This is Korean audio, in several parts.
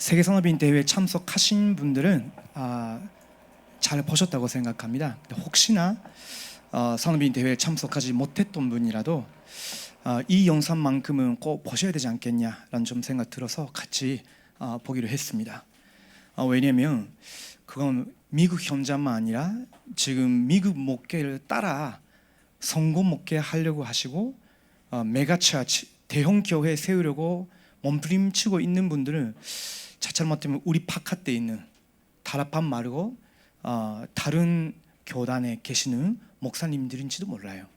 세계산업인 대회에 참석하신 분들은 잘 보셨다고 생각합니다. 혹시나 산업인 대회에 참석하지 못했던 분이라도 이 영상만큼은 꼭 보셔야 되지 않겠냐라는 좀 생각 들어서 같이 보기로 했습니다. 왜냐하면 그건 미국 현장만 아니라 지금 미국 목회를 따라 성공 목회 하려고 하시고 메가처치 대형 교회 세우려고 몸부림치고 있는 분들은 잘못하면 우리 바깥에 있는 다락방 말고 다른 교단에 계시는 목사님들인지도 몰라요.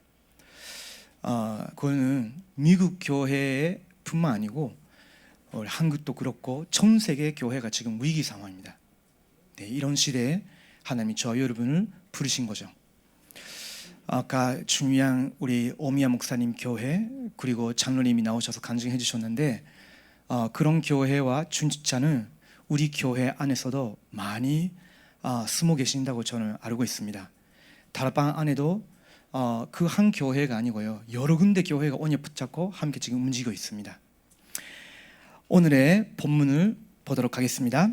그거는 미국 교회뿐만 아니고 한국도 그렇고 전 세계 교회가 지금 위기 상황입니다. 네, 이런 시대에 하나님이 저 여러분을 부르신 거죠. 아까 중요한 우리 오미야 목사님 교회 그리고 장로님이 나오셔서 간증해 주셨는데 그런 교회와 중직자는 우리 교회 안에서도 많이 숨어 계신다고 저는 알고 있습니다. 다락방 안에도 그 한 교회가 아니고요, 여러 군데 교회가 언약 붙잡고 함께 지금 움직이고 있습니다. 오늘의 본문을 보도록 하겠습니다.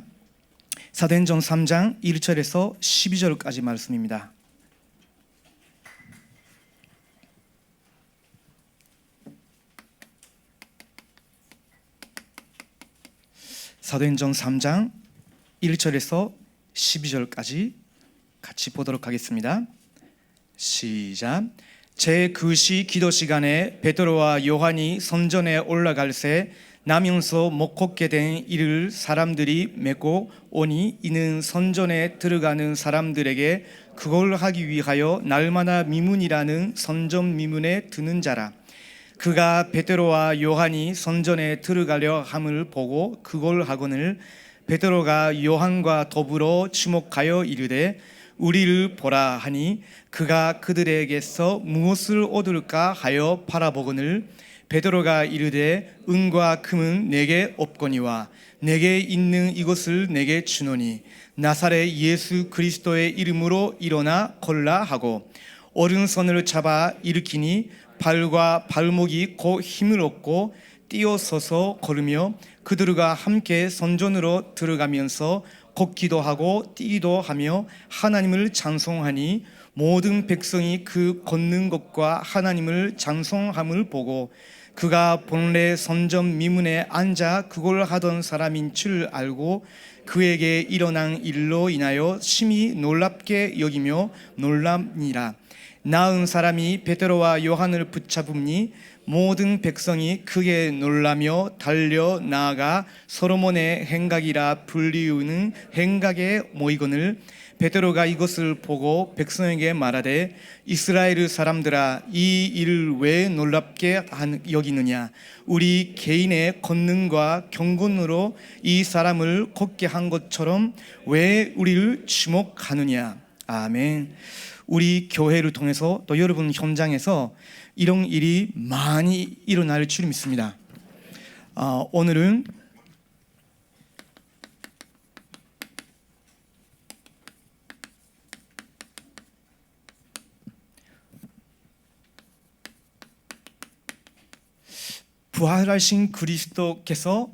사도행전 3장 1절에서 12절까지 말씀입니다. 사도행전 3장 1절에서 12절까지 같이 보도록 하겠습니다. 시작. 제 그 시 기도 시간에 베드로와 요한이 성전에 올라갈새 나면서 먹고 된 이를 사람들이 메고 오니 이는 성전에 들어가는 사람들에게 그걸 하기 위하여 날마다 미문이라는 성전 미문에 드는 자라. 그가 베드로와 요한이 성전에 들어가려 함을 보고 그걸 하거늘 베드로가 요한과 더불어 주목하여 이르되 우리를 보라 하니 그가 그들에게서 무엇을 얻을까 하여 바라보거늘 베드로가 이르되 은과 금은 내게 없거니와 내게 있는 이것을 내게 주노니 나사렛 예수 그리스도의 이름으로 일어나 걸라 하고 오른손을 잡아 일으키니 발과 발목이 곧 힘을 얻고 뛰어서서 걸으며 그들과 함께 성전으로 들어가면서 걷기도 하고 뛰기도 하며 하나님을 찬송하니 모든 백성이 그 걷는 것과 하나님을 찬송함을 보고 그가 본래 성전 미문에 앉아 그걸 하던 사람인 줄 알고 그에게 일어난 일로 인하여 심히 놀랍게 여기며 놀랍니라. 나은 사람이 베드로와 요한을 붙잡으니 모든 백성이 크게 놀라며 달려 나아가 솔로몬의 행각이라 불리우는 행각에 모이거늘 베드로가 이것을 보고 백성에게 말하되 이스라엘 사람들아 이 일을 왜 놀랍게 여기느냐. 우리 개인의 권능과 경건으로 이 사람을 걷게 한 것처럼 왜 우리를 주목하느냐. 아멘. 우리 교회를 통해서 또 여러분 현장에서 이런 일이 많이 일어날 줄 믿습니다. 오늘은 부활하신 그리스도께서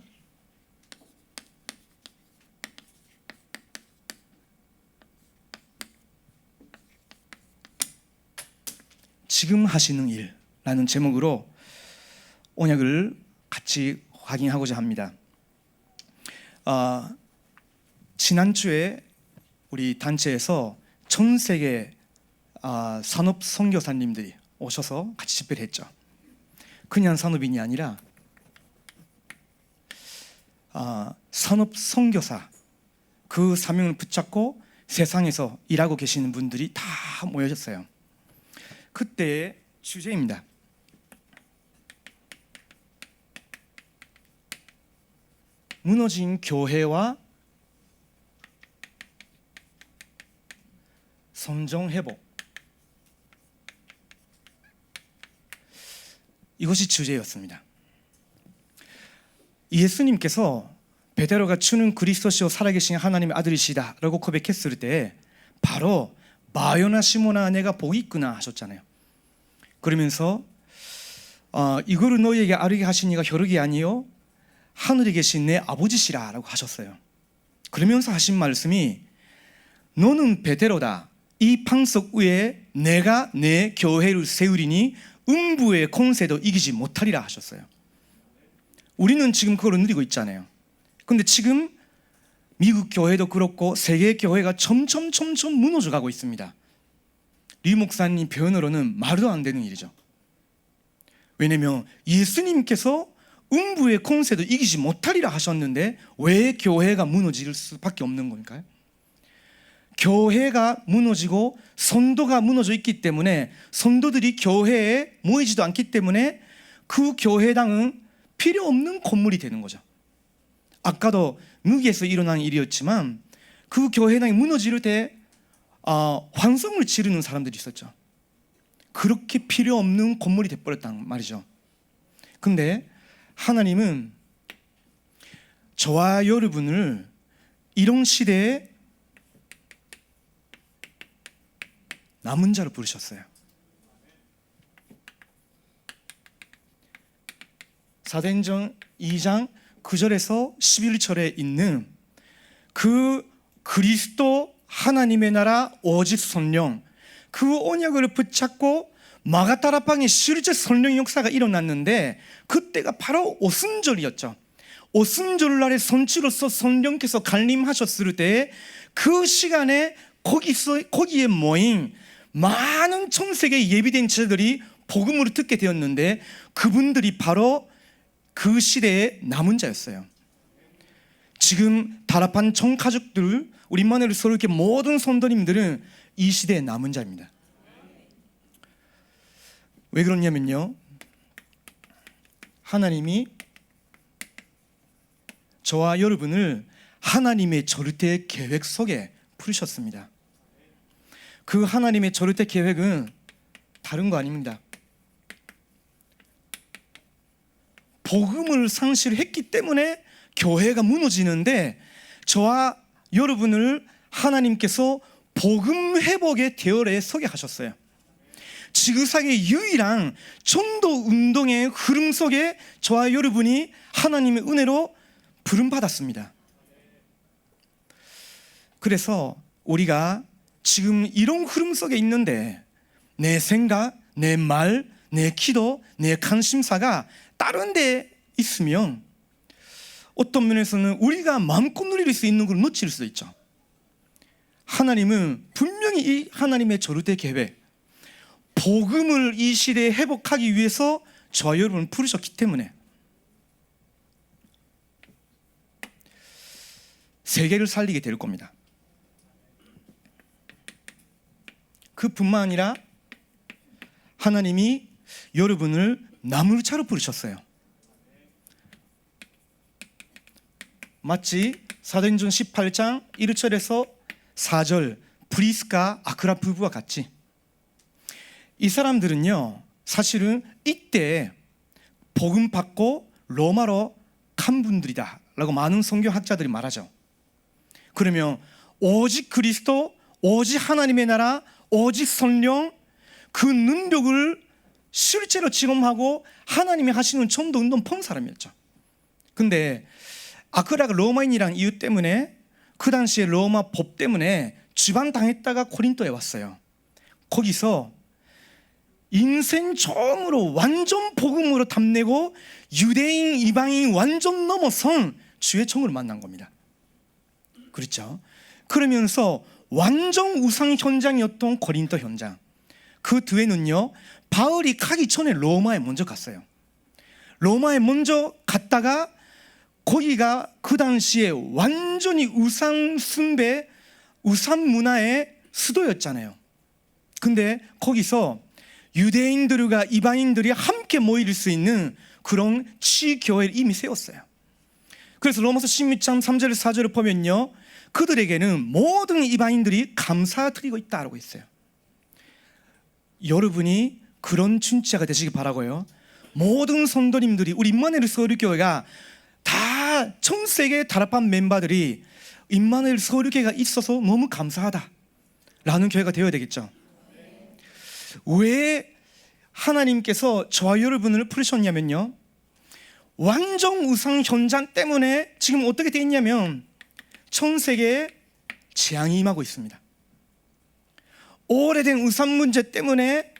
지금 하시는 일라는 제목으로 언약을 같이 확인하고자 합니다. 지난주에 우리 단체에서 전 세계 산업 선교사님들이 오셔서 같이 집회를 했죠. 그냥 산업인이 아니라 산업 선교사 그 사명을 붙잡고 세상에서 일하고 계시는 분들이 다 모여졌어요. 그때의 주제입니다. 무너진 교회와 성전 회복. 이것이 주제였습니다. 예수님께서 베드로가 주는 그리스도시요 살아계신 하나님의 아들이시다라고 고백했을 때 바로 마요나 시모나 내가 복이 있구나 하셨잖아요. 그러면서 이거를 너희에게 알게 하신 이가 혈육이 아니요 하늘에 계신 내 아버지시라 라고 하셨어요. 그러면서 하신 말씀이 너는 베드로다. 이 방석 위에 내가 내 교회를 세우리니 음부의 권세도 이기지 못하리라 하셨어요. 우리는 지금 그걸 누리고 있잖아요. 근데 지금 미국 교회도 그렇고 세계 교회가 점점 무너져 가고 있습니다. 리 목사님 표현으로는 말도 안 되는 일이죠. 왜냐면 예수님께서 음부의 권세도 이기지 못하리라 하셨는데 왜 교회가 무너질 수밖에 없는 걸까요? 교회가 무너지고 성도가 무너져 있기 때문에 성도들이 교회에 모이지도 않기 때문에 그 교회당은 필요 없는 건물이 되는 거죠. 아까도 미국에서 일어난 일이었지만 그 교회당이 무너질 때 환성을 지르는 사람들이 있었죠. 그렇게 필요 없는 건물이 되어버렸단 말이죠. 근데 하나님은 저와 여러분을 이런 시대에 남은 자로 부르셨어요. 사도행전 2장 9절에서 11절에 있는 그 그리스도 하나님의 나라 오직 성령, 그 언약을 붙잡고 마가다락방에 실제 성령의 역사가 일어났는데 그때가 바로 오순절이었죠. 오순절날에 선지로서 성령께서 강림하셨을 때 그 시간에 거기에 모인 많은 천세계 예비된 제자들이 복음을 듣게 되었는데 그분들이 바로 그 시대의 남은 자였어요. 지금 다락방 총가족들, 우리 임마누엘 서울교회 모든 성도님들은 이 시대의 남은 자입니다. 왜 그러냐면요, 하나님이 저와 여러분을 하나님의 절대 계획 속에 부르셨습니다. 그 하나님의 절대 계획은 다른 거 아닙니다. 복음을 상실했기 때문에 교회가 무너지는데 저와 여러분을 하나님께서 복음 회복의 대열에 서게 하셨어요. 지구상의 유일한 전도 운동의 흐름 속에 저와 여러분이 하나님의 은혜로 부름받았습니다. 그래서 우리가 지금 이런 흐름 속에 있는데 내 생각, 내 말, 내 기도, 내 관심사가 다른 데 있으면 어떤 면에서는 우리가 마음껏 누릴 수 있는 걸 놓칠 수도 있죠. 하나님은 분명히 이 하나님의 절대 계획, 복음을 이 시대에 회복하기 위해서 저와 여러분을 부르셨기 때문에 세계를 살리게 될 겁니다. 그뿐만 아니라 하나님이 여러분을 나무르차로 부르셨어요. 마치 사도행전 18장 1절에서 4절 브리스가 아크라 부부와 같이 이 사람들은요 사실은 이때 복음 받고 로마로 간 분들이다 라고 많은 성경학자들이 말하죠. 그러면 오직 그리스도, 오직 하나님의 나라, 오직 성령, 그 능력을 실제로 지금하고 하나님이 하시는 전도 운동 본 사람이었죠. 근데 아크라가 로마인이란 이유 때문에 그 당시에 로마 법 때문에 지방당했다가 고린도에 왔어요. 거기서 인생 처음으로 완전 복음으로 탐내고 유대인, 이방인 완전 넘어선 주의 청을 만난 겁니다. 그렇죠? 그러면서 완전 우상 현장이었던 고린도 현장, 그 뒤에는요 바울이 가기 전에 로마에 먼저 갔어요. 로마에 먼저 갔다가 거기가 그 당시에 완전히 우상 숭배, 우상 문화의 수도였잖아요. 근데 거기서 유대인들과 이방인들이 함께 모일 수 있는 그런 치교회를 이미 세웠어요. 그래서 로마서 16장 3절 4절을 보면요 그들에게는 모든 이방인들이 감사드리고 있다라고 했어요. 여러분이 그런 춘자가 되시기 바라고요. 모든 성도님들이, 우리 임마누엘 서울교회가 다 전 세계 다락방 멤버들이 임마누엘 서울교회가 있어서 너무 감사하다 라는 교회가 되어야 되겠죠. 왜 하나님께서 저와 여러분을 부르셨냐면요 완전 우상 현장 때문에 지금 어떻게 돼 있냐면 전 세계에 재앙이 임하고 있습니다. 오래된 우상 문제 때문에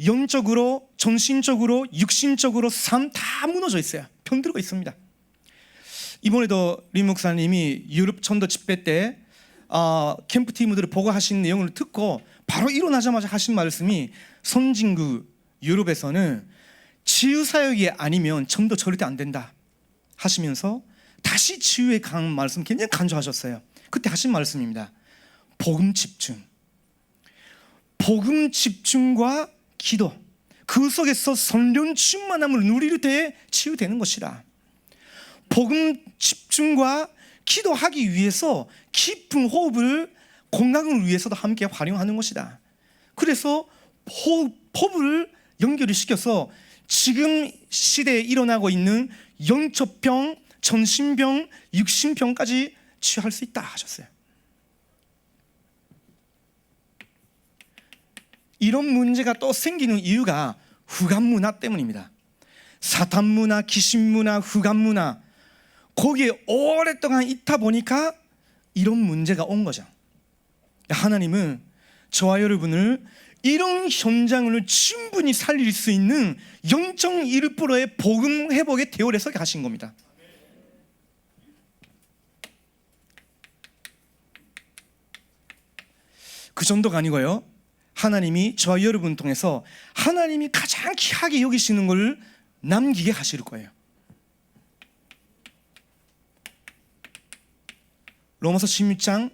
영적으로, 정신적으로, 육신적으로 삶 다 무너져 있어요. 병들고 있습니다. 이번에도 리 목사님이 유럽 전도 집회 때 캠프 팀들을 보고하신 내용을 듣고 바로 일어나자마자 하신 말씀이 선진국 유럽에서는 치유사역이 아니면 전도 절대 안 된다 하시면서 다시 치유에 강한 말씀 굉장히 강조하셨어요. 그때 하신 말씀입니다. 복음 집중, 복음 집중과 기도, 그 속에서 성령 충만함을 누릴 때 치유되는 것이라. 복음 집중과 기도하기 위해서 깊은 호흡을 건강을 위해서도 함께 활용하는 것이다. 그래서 호흡을 연결을 시켜서 지금 시대에 일어나고 있는 영적병, 정신병, 육신병까지 치유할 수 있다 하셨어요. 이런 문제가 또 생기는 이유가 흑암 문화 때문입니다. 사탄 문화, 귀신 문화, 흑암 문화, 거기에 오랫동안 있다 보니까 이런 문제가 온 거죠. 하나님은 저와 여러분을 이런 현장을 충분히 살릴 수 있는 영적 1%의 복음 회복의 대열에서 가신 겁니다. 그 정도가 아니고요, 하나님이 저와 여러분 통해서 하나님이 가장 귀하게 여기시는 걸 남기게 하실 거예요. 로마서 16장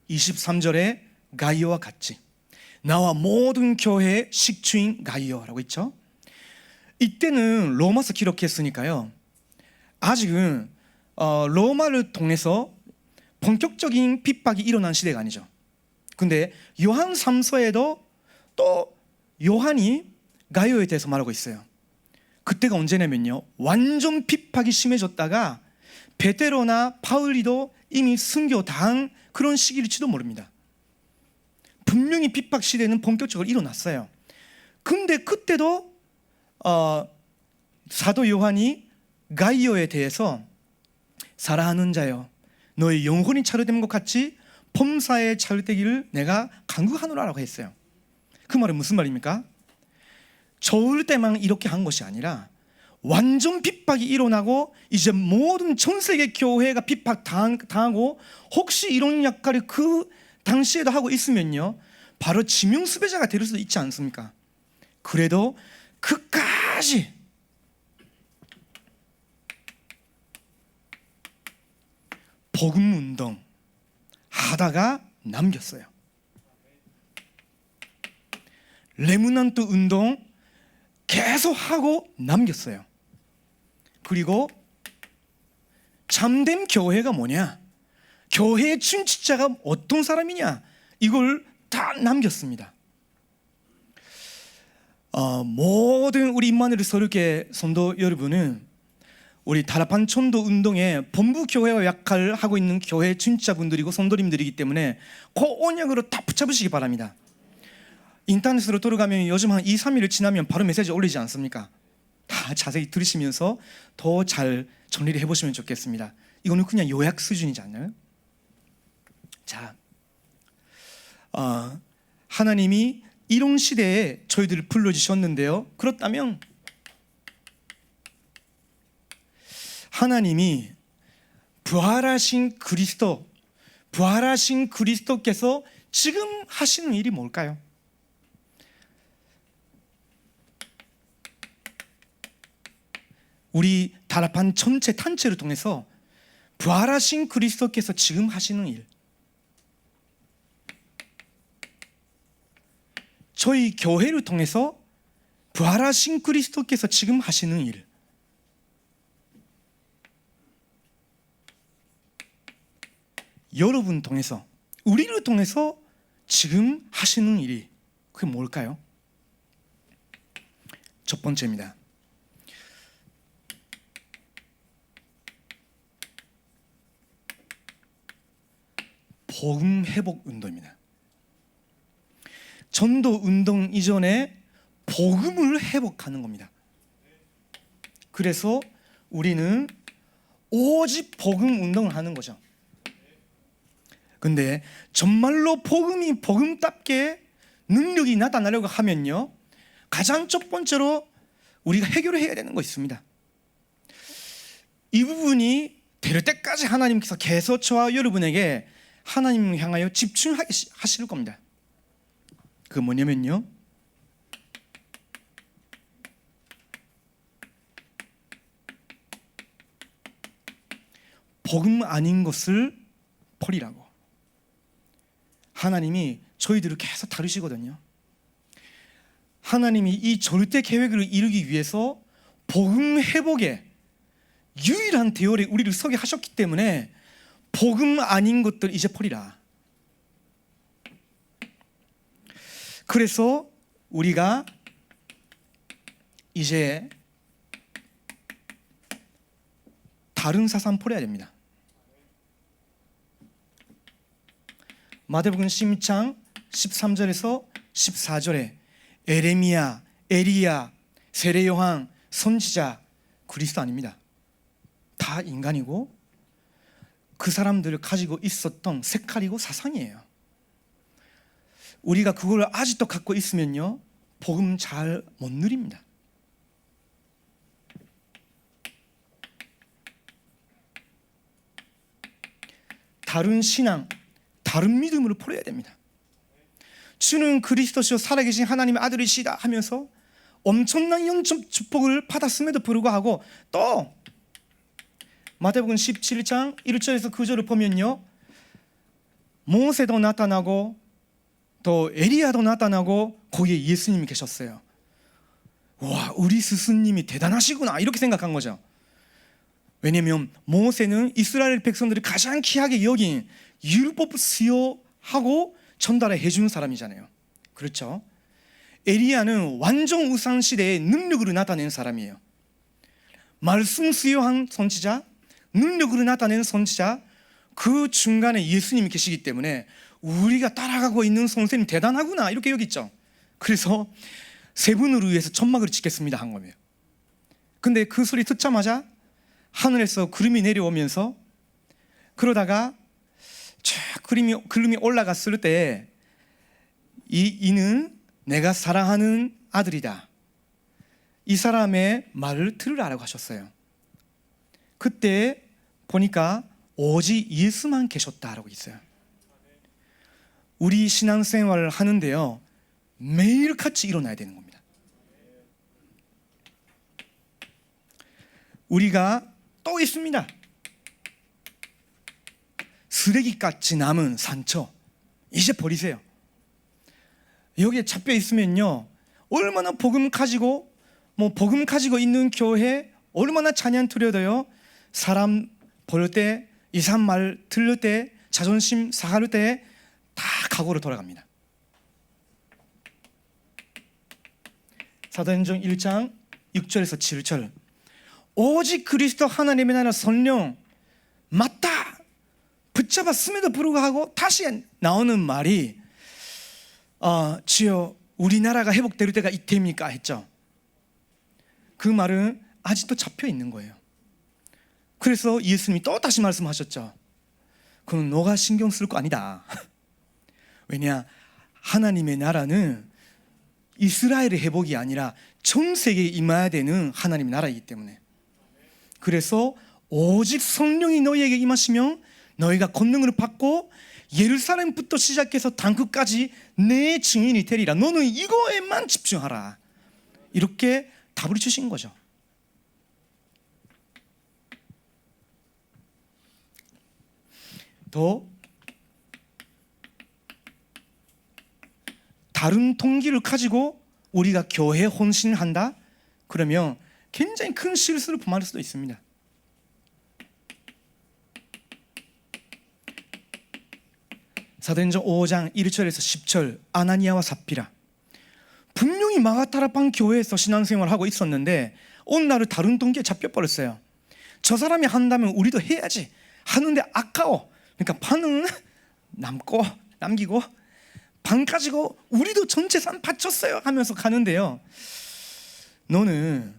23절에 가이오와 같이 나와 모든 교회의 식주인 가이오라고 있죠. 이때는 로마서 기록했으니까요, 아직은 로마를 통해서 본격적인 핍박이 일어난 시대가 아니죠. 근데 요한 3서에도 또 요한이 가이오에 대해서 말하고 있어요. 그때가 언제냐면요, 완전 핍박이 심해졌다가 베드로나 바울이도 이미 순교당한 그런 시기일지도 모릅니다. 분명히 핍박 시대는 본격적으로 일어났어요. 근데 그때도 사도 요한이 가이오에 대해서 사랑하는 자여, 너의 영혼이 차려된 것 같이 범사에 차려되기를 내가 간구하노라라고 했어요. 그 말은 무슨 말입니까? 좋을 때만 이렇게 한 것이 아니라 완전 핍박이 일어나고 이제 모든 전 세계 교회가 핍박당하고 혹시 이런 역할을 그 당시에도 하고 있으면요, 바로 지명수배자가 될 수도 있지 않습니까? 그래도 끝까지 복음운동 하다가 남겼어요. 레므넌트 운동 계속 하고 남겼어요. 그리고 참된 교회가 뭐냐, 교회의 중직자가 어떤 사람이냐, 이걸 다 남겼습니다. 모든 우리 임마누엘 서울교회 성도 여러분은 우리 다락방 전도 운동의 본부 교회와 역할을 하고 있는 교회 중직자분들이고 성도님들이기 때문에 그 언약으로 다 붙잡으시기 바랍니다. 인터넷으로 들어가면 요즘 한 2, 3일을 지나면 바로 메시지 올리지 않습니까? 다 자세히 들으시면서 더 잘 정리를 해보시면 좋겠습니다. 이거는 그냥 요약 수준이지 않나요? 자, 하나님이 이런 시대에 저희들을 불러주셨는데요, 그렇다면 하나님이 부활하신 그리스도께서 지금 하시는 일이 뭘까요? 우리 다락방 전체 단체를 통해서 부활하신 그리스도께서 지금 하시는 일, 저희 교회를 통해서 부활하신 그리스도께서 지금 하시는 일, 여러분 통해서, 우리를 통해서 지금 하시는 일이 그게 뭘까요? 첫 번째입니다. 복음 회복 운동입니다. 전도 운동 이전에 복음을 회복하는 겁니다. 그래서 우리는 오직 복음 운동을 하는 거죠. 근데 정말로 복음이 복음답게 능력이 나타나려고 하면요, 가장 첫 번째로 우리가 해결해야 되는 거 있습니다. 이 부분이 될 때까지 하나님께서 계속 저와 여러분에게 하나님을 향하여 집중하실 겁니다. 그게 뭐냐면요, 복음 아닌 것을 버리라고. 하나님이 저희들을 계속 다루시거든요. 하나님이 이 절대 계획을 이루기 위해서 복음 회복의 유일한 대열에 우리를 서게 하셨기 때문에 복음 아닌 것들 이제 버리라. 그래서 우리가 이제 다른 사상 버려야 됩니다. 마태복음 12장 13절에서 14절에 에레미야, 에리야, 세례 요한, 선지자, 그리스도 아닙니다. 다 인간이고 그 사람들을 가지고 있었던 색깔이고 사상이에요. 우리가 그걸 아직도 갖고 있으면요, 복음 잘 못 누립니다. 다른 신앙, 다른 믿음으로 버려야 됩니다. 주는 그리스도시요 살아계신 하나님의 아들이시다 하면서 엄청난 영적 축복을 받았음에도 불구하고 또 마태복음 17장 1절에서 9절을 보면요, 모세도 나타나고 또 에리야도 나타나고 거기에 예수님이 계셨어요. 와, 우리 스승님이 대단하시구나 이렇게 생각한 거죠. 왜냐하면 모세는 이스라엘 백성들이 가장 귀하게 여긴 율법을 수여하고 전달해 준 사람이잖아요. 그렇죠? 에리야는 완전 우상 시대의 능력으로 나타낸 사람이에요. 말씀 수여한 선지자, 능력으로 나타낸 선지자, 그 중간에 예수님이 계시기 때문에 우리가 따라가고 있는 선생님 대단하구나 이렇게 여겼죠. 그래서 세 분을 위해서 천막을 짓겠습니다 한 거예요. 근데 그 소리 듣자마자 하늘에서 구름이 내려오면서 그러다가 쫙 구름이 올라갔을 때 이는 내가 사랑하는 아들이다, 이 사람의 말을 들으라고 하셨어요. 그때 보니까 오직 예수만 계셨다라고 있어요. 우리 신앙생활을 하는데요, 매일같이 일어나야 되는 겁니다. 우리가 또 있습니다. 쓰레기같이 남은 상처 이제 버리세요. 여기에 잡혀 있으면요, 얼마나 복음 가지고 있는 교회 얼마나 찬양 드려도요, 사람 볼 때, 이상 말 들을 때, 자존심 상할 때 다 각오로 돌아갑니다. 사도행전 1장 6절에서 7절, 오직 그리스도 하나님의 나라 성령 맞다 붙잡았음에도 불구하고 다시 나오는 말이 주여 우리나라가 회복될 때가 이때입니까 했죠. 그 말은 아직도 잡혀 있는 거예요. 그래서 예수님이 또 다시 말씀하셨죠. 그건 너가 신경 쓸 거 아니다. 왜냐, 하나님의 나라는 이스라엘의 회복이 아니라 전 세계에 임해야 되는 하나님의 나라이기 때문에, 그래서 오직 성령이 너희에게 임하시면 너희가 권능을 받고 예루살렘부터 시작해서 땅끝까지 내 증인이 되리라. 너는 이거에만 집중하라. 이렇게 답을 주신 거죠. 또 다른 동기를 가지고 우리가 교회에 헌신한다? 그러면 굉장히 큰 실수를 범할 수도 있습니다. 사도행전 5장 1절에서 10절, 아나니아와 삽비라, 분명히 마가다락방 교회에서 신앙생활을 하고 있었는데 어느 날은 다른 동기에 잡혀버렸어요. 저 사람이 한다면 우리도 해야지 하는데 아까워. 그러니까 반은 남기고 반 가지고 우리도 전 재산 바쳤어요 하면서 가는데요, 너는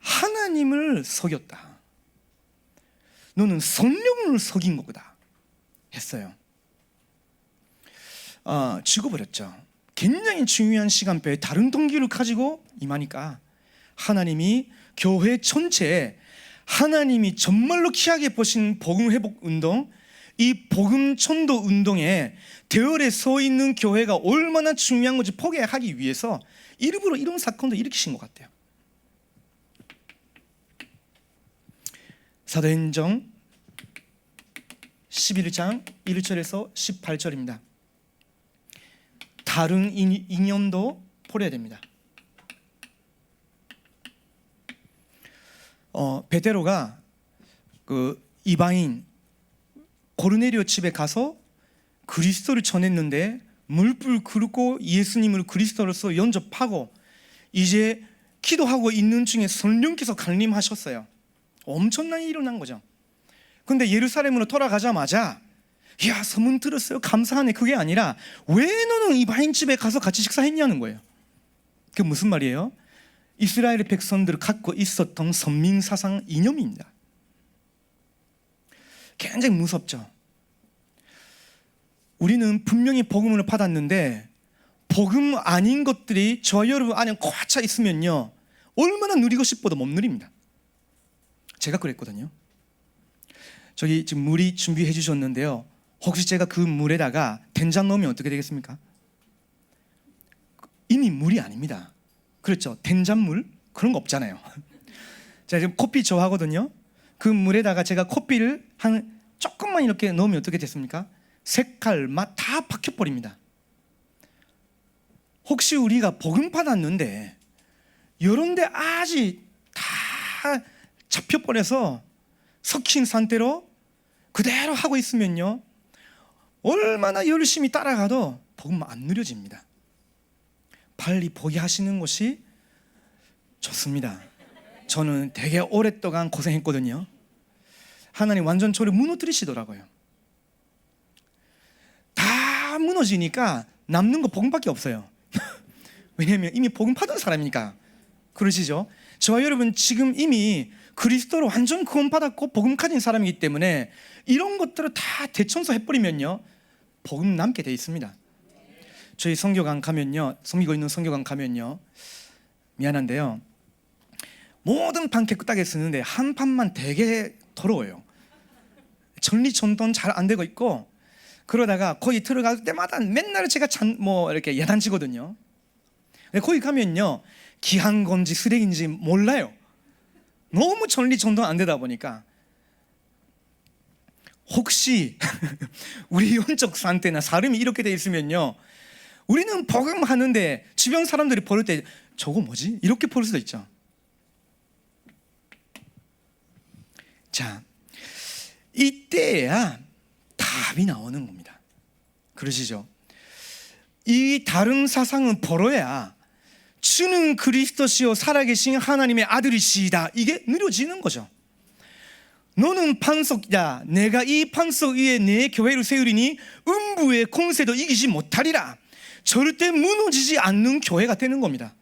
하나님을 속였다. 너는 성령을 속인 거다 했어요. 죽어버렸죠. 굉장히 중요한 시간표에 다른 동기를 가지고 임하니까 하나님이 교회 전체에 하나님이 정말로 귀하게 보신 복음 회복 운동, 이 복음 전도 운동에 대열에 서 있는 교회가 얼마나 중요한 건지 포기하기 위해서 일부러 이런 사건도 일으키신 것 같아요. 사도행전 11장 1절에서 18절입니다. 다른 인연도 버려야 됩니다. 베드로가 그 이방인 고르넬리오 집에 가서 그리스도를 전했는데 물불 끓고 예수님을 그리스도로서 영접하고 이제 기도하고 있는 중에 성령께서 강림하셨어요. 엄청난 일이 일어난 거죠. 근데 예루살렘으로 돌아가자마자 야, 소문 들었어요, 감사하네, 그게 아니라 왜 너는 이방인 집에 가서 같이 식사했냐는 거예요. 그게 무슨 말이에요? 이스라엘의 백성들을 갖고 있었던 선민사상 이념입니다. 굉장히 무섭죠. 우리는 분명히 복음을 받았는데 복음 아닌 것들이 저 여러분 안에 꽉 차 있으면요, 얼마나 누리고 싶어도 못 누립니다. 제가 그랬거든요. 저기 지금 물이 준비해 주셨는데요, 혹시 제가 그 물에다가 된장 넣으면 어떻게 되겠습니까? 이미 물이 아닙니다. 그렇죠? 된장물? 그런 거 없잖아요. 제가 지금 커피 좋아하거든요. 그 물에다가 제가 커피를 한 조금만 이렇게 넣으면 어떻게 됐습니까? 색깔, 맛 다 바뀌어버립니다. 혹시 우리가 복음 받았는데 이런데 아직 다 잡혀버려서 섞인 상태로 그대로 하고 있으면요, 얼마나 열심히 따라가도 복음 안 누려집니다. 빨리 포기하시는 것이 좋습니다. 저는 되게 오랫동안 고생했거든요. 하나님 완전 저를 무너뜨리시더라고요. 다 무너지니까 남는 거 복음밖에 없어요. 왜냐하면 이미 복음 받은 사람이니까. 그러시죠? 저와 여러분 지금 이미 그리스도로 완전 구원받았고 복음 가진 사람이기 때문에 이런 것들을 다 대청소해버리면요, 복음 남게 돼 있습니다. 저희 선교관 가면요, 섬기고 있는 선교관 가면요, 미안한데요, 모든 판 깨끗하게 쓰는데 한 판만 되게 더러워요. 정리정돈 잘 안 되고 있고, 그러다가 거기 들어갈 때마다 맨날 제가 이렇게 야단치거든요. 거기 가면요, 귀한 건지 쓰레기인지 몰라요. 너무 정리정돈 안 되다 보니까. 혹시 우리 영적 상태나 사람이 이렇게 돼 있으면요, 우리는 복음하는데 주변 사람들이 버릴 때 저거 뭐지? 이렇게 볼 수도 있죠. 자, 이때야 답이 나오는 겁니다. 그러시죠? 이 다른 사상은 버려야 주는 그리스도시요 살아계신 하나님의 아들이시다, 이게 느려지는 거죠. 너는 반석이다. 내가 이 반석 위에 내 교회를 세우리니 음부의 권세도 이기지 못하리라. 절대 무너지지 않는 교회가 되는 겁니다.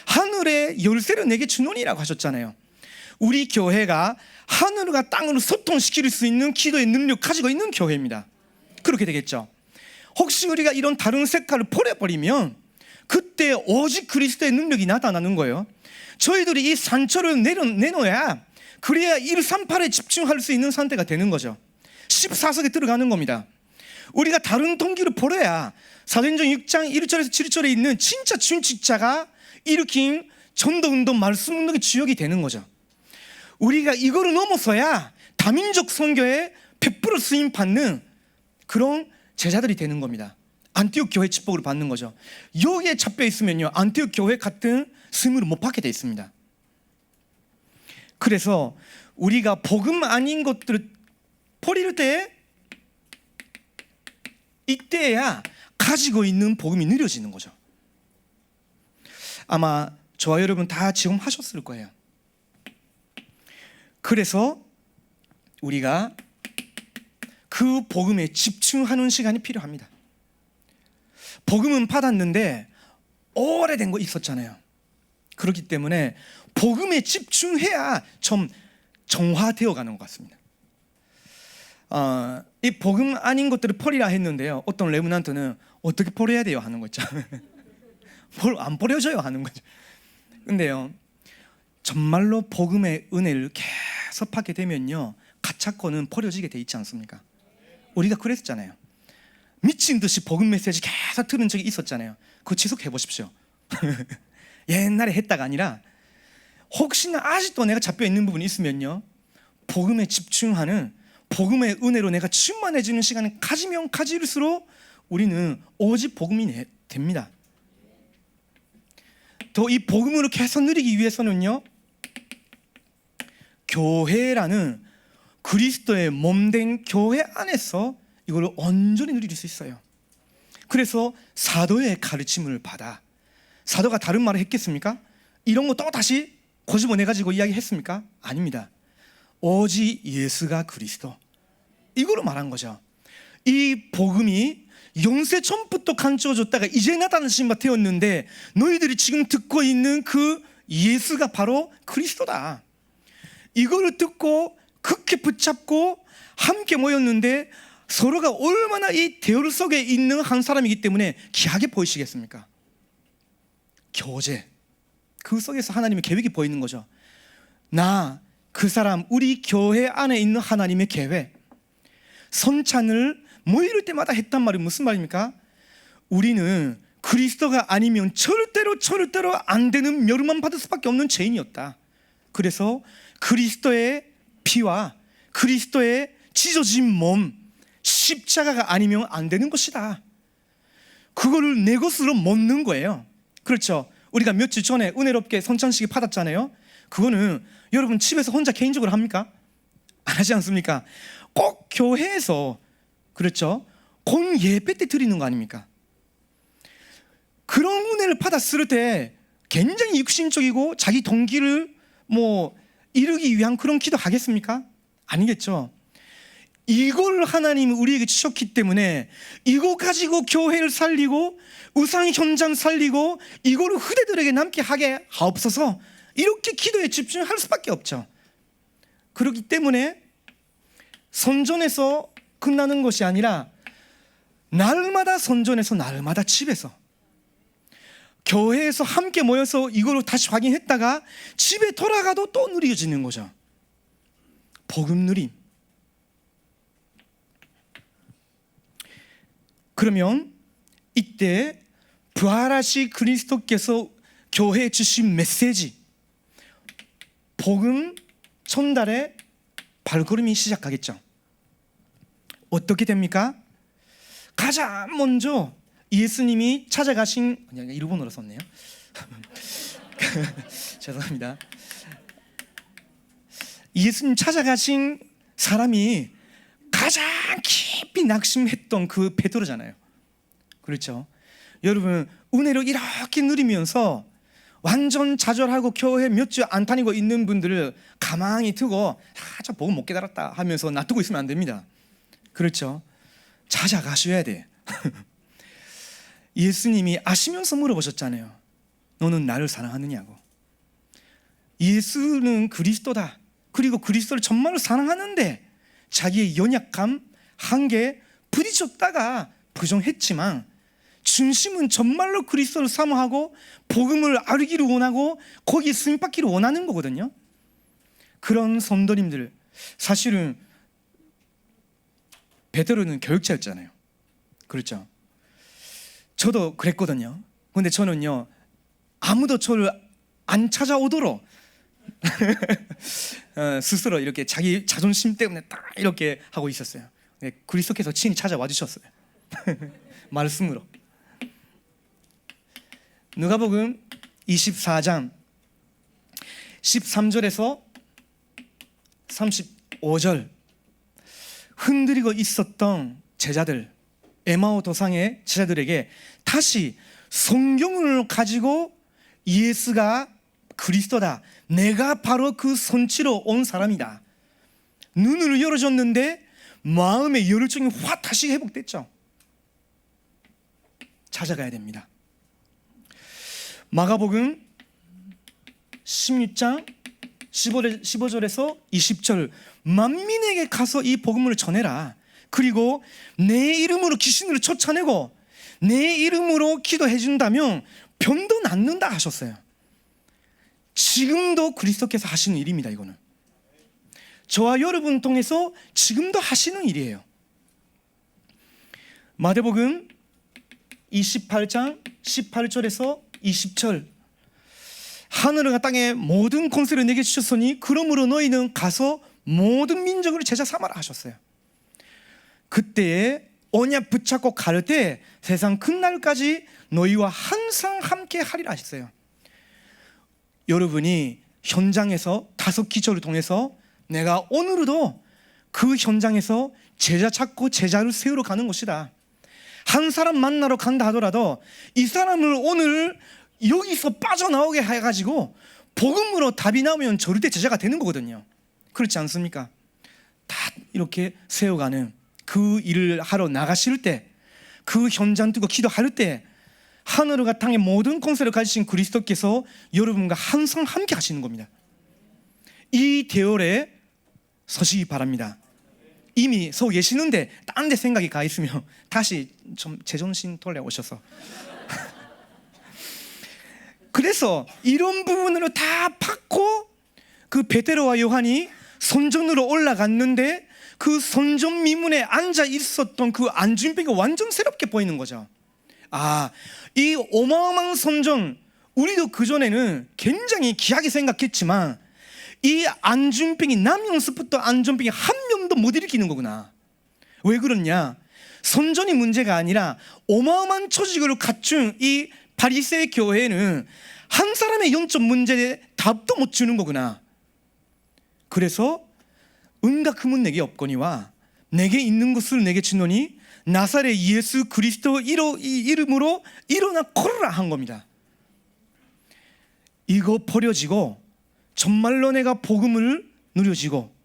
하늘의 열쇠를 내게 주노니라고 하셨잖아요. 우리 교회가 하늘과 땅으로 소통시킬 수 있는 기도의 능력 가지고 있는 교회입니다. 그렇게 되겠죠. 혹시 우리가 이런 다른 색깔을 버려버리면 그때 오직 그리스도의 능력이 나타나는 거예요. 저희들이 이 상처를 내놓아야, 그래야 138에 집중할 수 있는 상태가 되는 거죠. 14석에 들어가는 겁니다. 우리가 다른 동기를 버려야 사도행전 6장 1절에서 7절에 있는 진짜 준직자가 일으킨 전도운동 말씀 운동의 주역이 되는 거죠. 우리가 이거를 넘어서야 다민족 선교에 100% 쓰임받는 그런 제자들이 되는 겁니다. 안티옥 교회 축복을 받는 거죠. 여기에 잡혀 있으면요, 안티옥 교회 같은 쓰임을 못 받게 돼 있습니다. 그래서 우리가 복음 아닌 것들을 버릴 때, 이때야 가지고 있는 복음이 느려지는 거죠. 아마 저와 여러분 다 지금하셨을 거예요. 그래서 우리가 그 복음에 집중하는 시간이 필요합니다. 복음은 받았는데 오래된 거 있었잖아요. 그렇기 때문에 복음에 집중해야 좀 정화되어 가는 것 같습니다. 이 복음 아닌 것들을 버리라 했는데요, 어떤 레므넌트는 어떻게 버려야 돼요 하는 거죠. 뭘 안 버려져요 하는 거죠. 근데요, 정말로 복음의 은혜를 계속 받게 되면요, 가짜거는 버려지게 돼 있지 않습니까? 우리가 그랬잖아요. 미친 듯이 복음 메시지 계속 들은 적이 있었잖아요. 그거 지속해 보십시오. 옛날에 했다가 아니라 혹시나 아직도 내가 잡혀 있는 부분이 있으면요, 복음에 집중하는, 복음의 은혜로 내가 충만해지는 시간을 가지면 가질수록 우리는 오직 복음이 됩니다. 또 이 복음으로 계속 누리기 위해서는요, 교회라는 그리스도의 몸된 교회 안에서 이걸 온전히 누릴 수 있어요. 그래서 사도의 가르침을 받아, 사도가 다른 말을 했겠습니까? 이런 거 또 다시 고집어내가지고 이야기했습니까? 아닙니다. 오직 예수가 그리스도, 이거로 말한 거죠. 이 복음이 영세 전부터 간주어졌다가 이제 나타나신 바 되었는데, 너희들이 지금 듣고 있는 그 예수가 바로 그리스도다. 이거를 듣고 극히 붙잡고 함께 모였는데, 서로가 얼마나 이 대열 속에 있는 한 사람이기 때문에 귀하게 보이시겠습니까? 교제, 그 속에서 하나님의 계획이 보이는 거죠. 나, 그 사람, 우리 교회 안에 있는 하나님의 계획. 선찬을 모일 때마다 했단 말이 무슨 말입니까? 우리는 그리스도가 아니면 절대로 안 되는 멸망 받을 수밖에 없는 죄인이었다. 그래서 그리스도의 피와 그리스도의 찢어진 몸, 십자가가 아니면 안 되는 것이다. 그거를 내 것으로 먹는 거예요. 그렇죠? 우리가 며칠 전에 은혜롭게 선찬식이 받았잖아요. 그거는 여러분 집에서 혼자 개인적으로 합니까? 안 하지 않습니까? 꼭 교회에서, 그렇죠, 공 예배 때 드리는 거 아닙니까? 그런 은혜를 받았을 때 굉장히 육신적이고 자기 동기를 이루기 위한 그런 기도 하겠습니까? 아니겠죠. 이걸 하나님이 우리에게 주셨기 때문에 이거 가지고 교회를 살리고 우상 현장 살리고 이거를 후대들에게 남게 하게 하옵소서, 이렇게 기도에 집중할 수밖에 없죠. 그렇기 때문에 선전에서 끝나는 것이 아니라 날마다 선전에서 날마다 집에서, 교회에서 함께 모여서 이걸 다시 확인했다가 집에 돌아가도 또 누려지는 거죠. 복음 누림. 그러면 이때 부활하신 그리스도께서 교회에 주신 메시지, 복음 전달의 발걸음이 시작하겠죠. 어떻게 됩니까? 가장 먼저 예수님이 찾아가신, 일본어로 썼네요. 죄송합니다. 예수님 찾아가신 사람이 가장 깊이 낙심했던 그 베드로잖아요. 그렇죠? 여러분, 은혜를 이렇게 누리면서 완전 좌절하고 교회 몇 주 안 다니고 있는 분들을 가만히 두고 저 복음 못 깨달았다 하면서 놔두고 있으면 안 됩니다. 그렇죠? 찾아가셔야 돼. 예수님이 아시면서 물어보셨잖아요. 너는 나를 사랑하느냐고. 예수는 그리스도다. 그리고 그리스도를 정말로 사랑하는데 자기의 연약함, 한계, 부딪혔다가 부정했지만 중심은 정말로 그리스도를 사모하고 복음을 알기를 원하고 거기에 승인받기를 원하는 거거든요. 그런 성도님들, 사실은 베드로는 교육자였잖아요. 그렇죠? 저도 그랬거든요. 근데 저는요, 아무도 저를 안 찾아오도록 스스로 이렇게 자기 자존심 때문에 딱 이렇게 하고 있었어요. 그리스도께서 친히 찾아와 주셨어요. 말씀으로. 누가복음 24장 13절에서 35절, 흔들리고 있었던 제자들, 에마오 도상의 제자들에게 다시 성경을 가지고 예수가 그리스도다, 내가 바로 그 선지로 온 사람이다, 눈을 열어줬는데 마음의 열정이 확 다시 회복됐죠. 찾아가야 됩니다. 마가복음 16장 15절에서 20절 만민에게 가서 이 복음을 전해라. 그리고 내 이름으로 귀신을 쫓아내고 내 이름으로 기도해 준다면 병도 낫는다 하셨어요. 지금도 그리스도께서 하시는 일입니다. 이거는 저와 여러분 통해서 지금도 하시는 일이에요. 마태복음 28장 18절에서 20절 하늘과 땅의 모든 권세를 내게 주셨으니 그러므로 너희는 가서 모든 민족을 제자 삼아라 하셨어요. 그때에 언약 붙잡고 가르되 세상 끝날까지 너희와 항상 함께 하리라 하셨어요. 여러분이 현장에서 5기초를 통해서 내가 오늘도 그 현장에서 제자 찾고 제자를 세우러 가는 것이다. 한 사람 만나러 간다 하더라도 이 사람을 오늘 여기서 빠져나오게 해가지고 복음으로 답이 나오면 절대 제자가 되는 거거든요. 그렇지 않습니까? 다 이렇게 세워가는 그 일을 하러 나가실 때, 그 현장 두고 기도할 때 하늘과 땅의 모든 권세를 가지신 그리스도께서 여러분과 항상 함께 하시는 겁니다. 이 대열에 서시기 바랍니다. 이미 서 계시는데 딴 데 생각이 가 있으면 다시 좀 제정신 돌려오셔서 그래서 이런 부분으로 다 받고 그 베드로와 요한이 선전으로 올라갔는데 그 선전 미문에 앉아 있었던 그 안준병이 완전 새롭게 보이는 거죠. 아, 이 어마어마한 선전, 우리도 그전에는 굉장히 귀하게 생각했지만 이 안준병이 남영수부터 안준병이 한 명도 못 일으키는 거구나. 왜 그러냐? 선전이 문제가 아니라 어마어마한 조직을 갖춘 이 바리새의 교회는 한 사람의 영적 문제에 답도 못 주는 거구나. 그래서 은과 금은 내게 없거니와 내게 있는 것을 내게 주노니 나사렛 예수 그리스도 이름으로 일어나 걸어라 한 겁니다. 이거 버려지고 정말로 내가 복음을 누려지고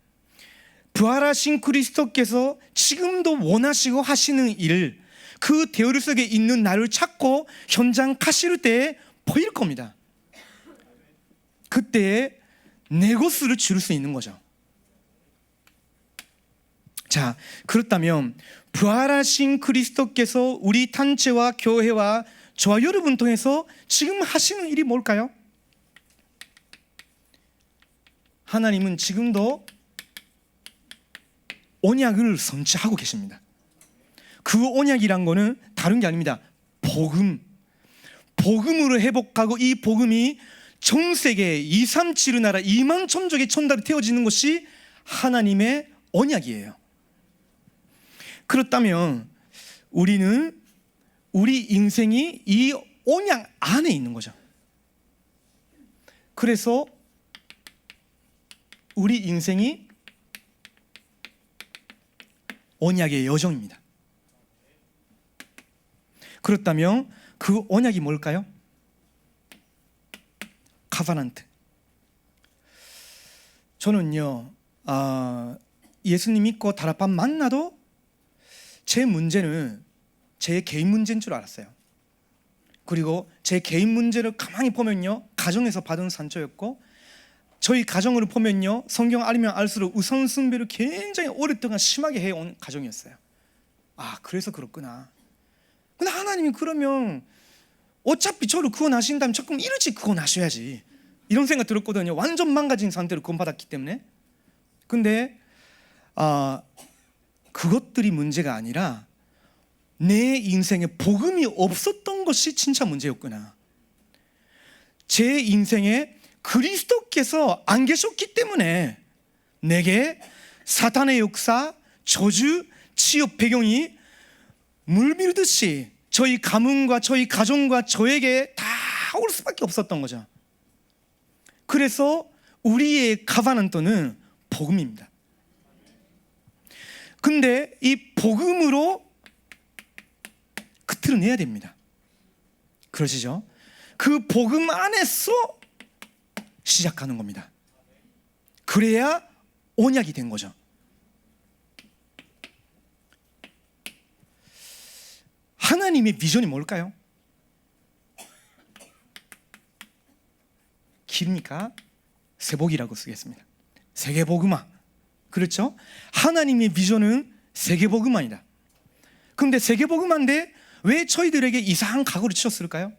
부활하신 그리스도께서 지금도 원하시고 하시는 일, 그 대열 속에 있는 나를 찾고 현장 가실 때에 보일 겁니다. 그때에 내 것을 지을 수 있는 거죠. 자, 그렇다면 부활하신 그리스도께서 우리 단체와 교회와 저와 여러분 통해서 지금 하시는 일이 뭘까요? 하나님은 지금도 언약을 선취하고 계십니다. 그 언약이란 거는 다른 게 아닙니다. 복음으로 회복하고 이 복음이 전 세계 237의 나라 2만 천족의 천달에 태워지는 것이 하나님의 언약이에요. 그렇다면 우리는 우리 인생이 이 언약 안에 있는 거죠. 그래서 우리 인생이 언약의 여정입니다. 그렇다면 그 언약이 뭘까요? 카바난트. 저는요, 예수님 믿고 다락방 만나도 제 문제는 제 개인 문제인 줄 알았어요. 그리고 제 개인 문제를 가만히 보면요, 가정에서 받은 상처였고, 저희 가정으로 보면요, 성경 알면 알수록 우상숭배를 굉장히 오랫동안 심하게 해온 가정이었어요. 아, 그래서 그렇구나. 근데 하나님이 그러면 어차피 저를 구원하신다면 조금 일찍 구원하셔야지, 이런 생각 들었거든요. 완전 망가진 상태로 구원받았기 때문에. 근데 그것들이 문제가 아니라 내 인생에 복음이 없었던 것이 진짜 문제였구나. 제 인생에 그리스도께서 안 계셨기 때문에 내게 사탄의 역사, 저주, 치욕 배경이 물밀듯이 저희 가문과 저희 가정과 저에게 다 올 수밖에 없었던 거죠. 그래서 우리의 카바난토는 복음입니다. 근데 이 복음으로 끝을 내야 됩니다. 그러시죠? 그 복음 안에서 시작하는 겁니다. 그래야 언약이 된 거죠. 하나님의 비전이 뭘까요? 길니까 세복이라고 쓰겠습니다. 세계복음화. 그렇죠? 하나님의 비전은 세계복음화이다. 그런데 세계복음화인데 왜 저희들에게 이상한 각오를 치셨을까요?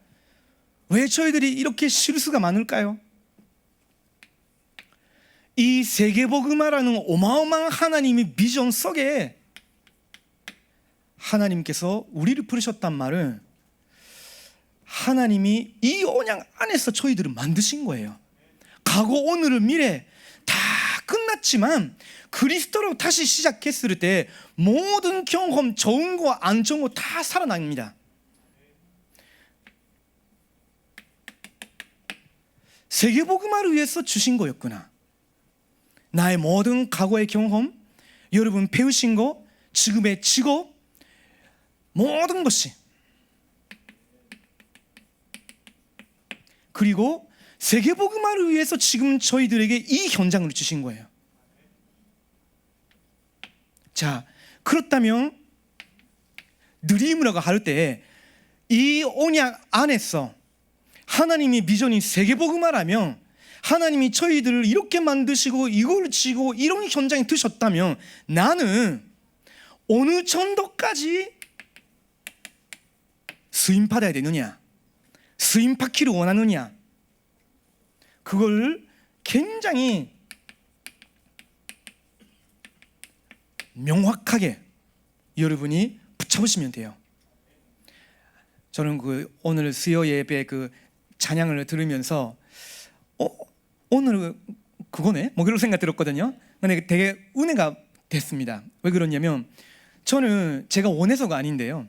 왜 저희들이 이렇게 실수가 많을까요? 이 세계복음화라는 어마어마한 하나님의 비전 속에 하나님께서 우리를 부르셨단 말은 하나님이 이 언약 안에서 저희들을 만드신 거예요. 과거, 오늘, 미래 다 끝났지만 그리스도로 다시 시작했을 때 모든 경험, 좋은 거 안 좋은 거 다 살아납니다. 세계복음화를 위해서 주신 거였구나. 나의 모든 과거의 경험, 여러분 배우신 거, 지금의 직업, 모든 것이, 그리고 세계복음화를 위해서 지금 저희들에게 이 현장을 주신 거예요. 자, 그렇다면 드림이라고 할 때 이 언약 안에서 하나님의 비전이 세계복음화라면, 하나님이 저희들을 이렇게 만드시고 이걸 지고 이런 현장에 두셨다면 나는 어느 정도까지 쓰임받아야 되느냐, 쓰임받기를 원하느냐, 그걸 굉장히 명확하게 여러분이 붙여보시면 돼요. 저는 오늘 수요 예배 찬양을 들으면서 오늘 그거네? 뭐 그런 생각 들었거든요. 근데 되게 은혜가 됐습니다. 왜 그러냐면 저는 제가 원해서가 아닌데요.